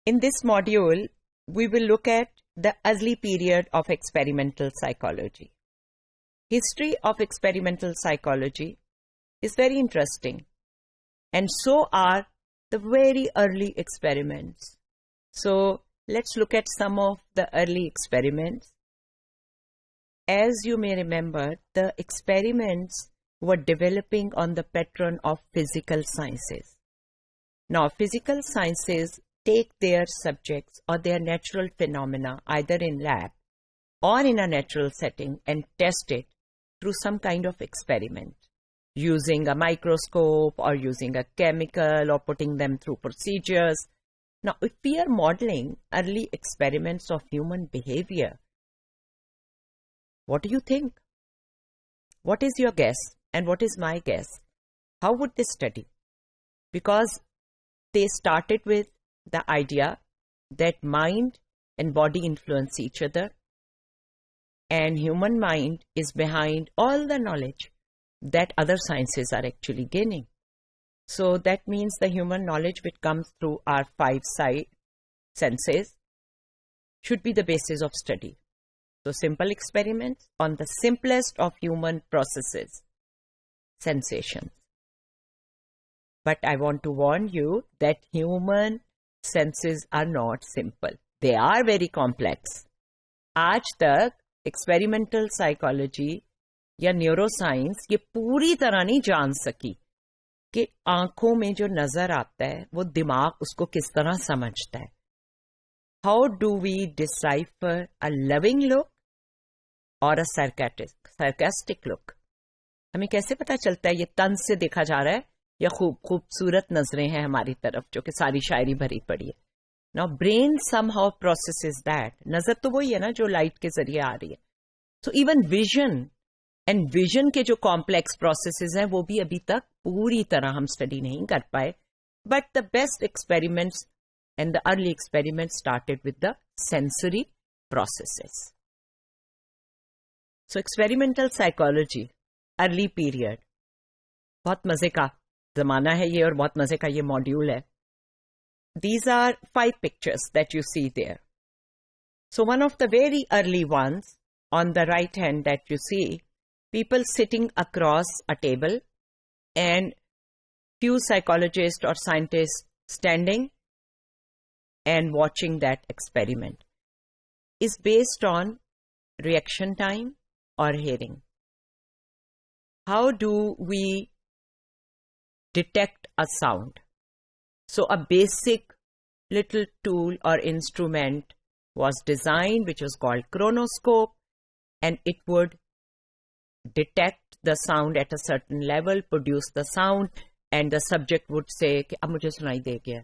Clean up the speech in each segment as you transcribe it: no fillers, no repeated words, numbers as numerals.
In this module, we will look at the early period of experimental psychology. History of experimental psychology is very interesting, and so are the very early experiments. So let's look at some of the early experiments. As you may remember, the experiments were developing on the pattern of physical sciences. Now, physical sciences take their subjects or their natural phenomena either in lab or in a natural setting and test it through some kind of experiment, using a microscope or using a chemical or putting them through procedures. Now, if we are modeling early experiments of human behavior, what do you think? What is your guess and what is my guess? How would they study? Because they started with the idea that mind and body influence each other, and human mind is behind all the knowledge that other sciences are actually gaining. So that means the human knowledge which comes through our five senses should be the basis of study. So simple experiments on the simplest of human processes, sensations. But I want to warn you that human senses are not simple. They are very complex. आज तक experimental psychology या neuroscience ये पूरी तरह नहीं जान सकी कि आंखों में जो नजर आता है वो दिमाग उसको किस तरह समझता है. How do we decipher a loving look or a sarcastic look? हमें कैसे पता चलता है ये तंज से देखा जा रहा है या खूबसूरत नजरें हैं हमारी तरफ जो कि सारी शायरी भरी पड़ी है. Now brain somehow processes that. नजर तो वही है ना जो लाइट के जरिए आ रही है. So even vision and vision के जो complex processes हैं वो भी अभी तक पूरी तरह हम study नहीं कर पाए. But the best experiments and the early experiments started with the sensory processes. So experimental psychology, early period. बहुत मजे का जमाना है ये और बहुत मजे का ये मॉड्यूल है. These are 5 pictures that you see there. So one of the very early ones on the right hand that you see, people sitting across a table and few psychologists or scientists standing and watching that experiment, is based on reaction time or hearing. How do we detect a sound? So a basic little tool or instrument was designed which was called chronoscope, and it would detect the sound at a certain level, produce the sound, and the subject would say कि अब मुझे सुनाई दे गया,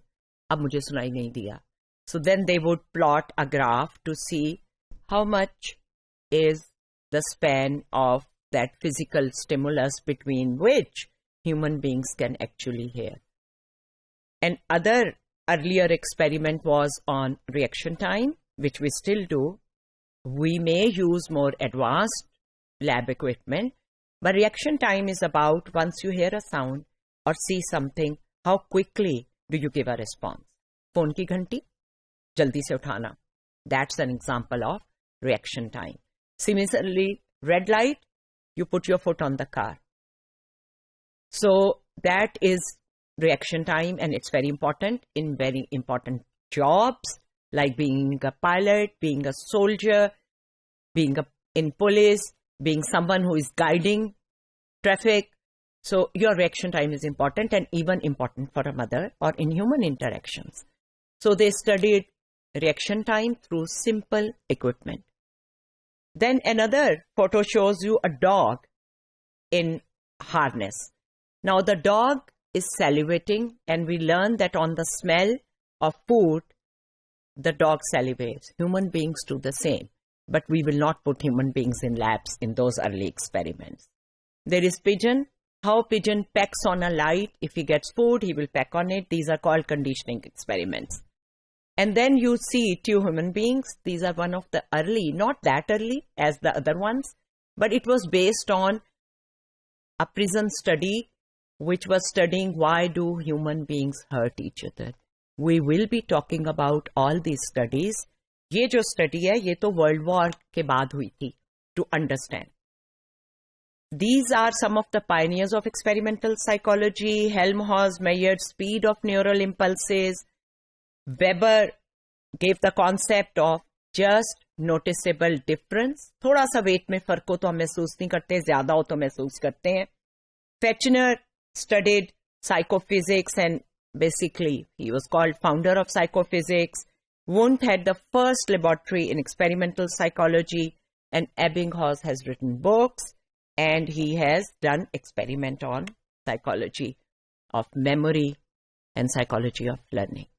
अब मुझे सुनाई नहीं दिया. So then they would plot a graph to see how much is the span of that physical stimulus between which human beings can actually hear. And other earlier experiment was on reaction time, which we still do. We may use more advanced lab equipment, but reaction time is about once you hear a sound or see something, how quickly do you give a response? Phone ki ghanti, jaldi se uthana. That's an example of reaction time. Similarly, red light, you put your foot on the car. So that is reaction time, and it's very important in very important jobs like being a pilot, being a soldier, being in police, being someone who is guiding traffic. So your reaction time is important, and even important for a mother or in human interactions. So they studied reaction time through simple equipment. Then another photo shows you a dog in harness. Now the dog is salivating, and we learn that on the smell of food, the dog salivates. Human beings do the same, but we will not put human beings in labs in those early experiments. There is pigeon. How pigeon pecks on a light. If he gets food, he will peck on it. These are called conditioning experiments. And then you see 2 human beings. These are one of the early, not that early as the other ones, but it was based on a prison study which was studying why do human beings hurt each other. we will be talking about all these studies. ये जो study है ये तो World War के बाद हुई थी, to understand. These are some of the pioneers of experimental psychology. Helmholtz measured speed of neural impulses. Weber gave the concept of just noticeable difference. थोड़ा सा वेट में फर्क हो तो हम महसूस नहीं करते, ज्यादा हो तो महसूस करते हैं. Fechner studied psychophysics and basically he was called founder of psychophysics. Wundt had the first laboratory in experimental psychology, and Ebbinghaus has written books and he has done experiment on psychology of memory and psychology of learning.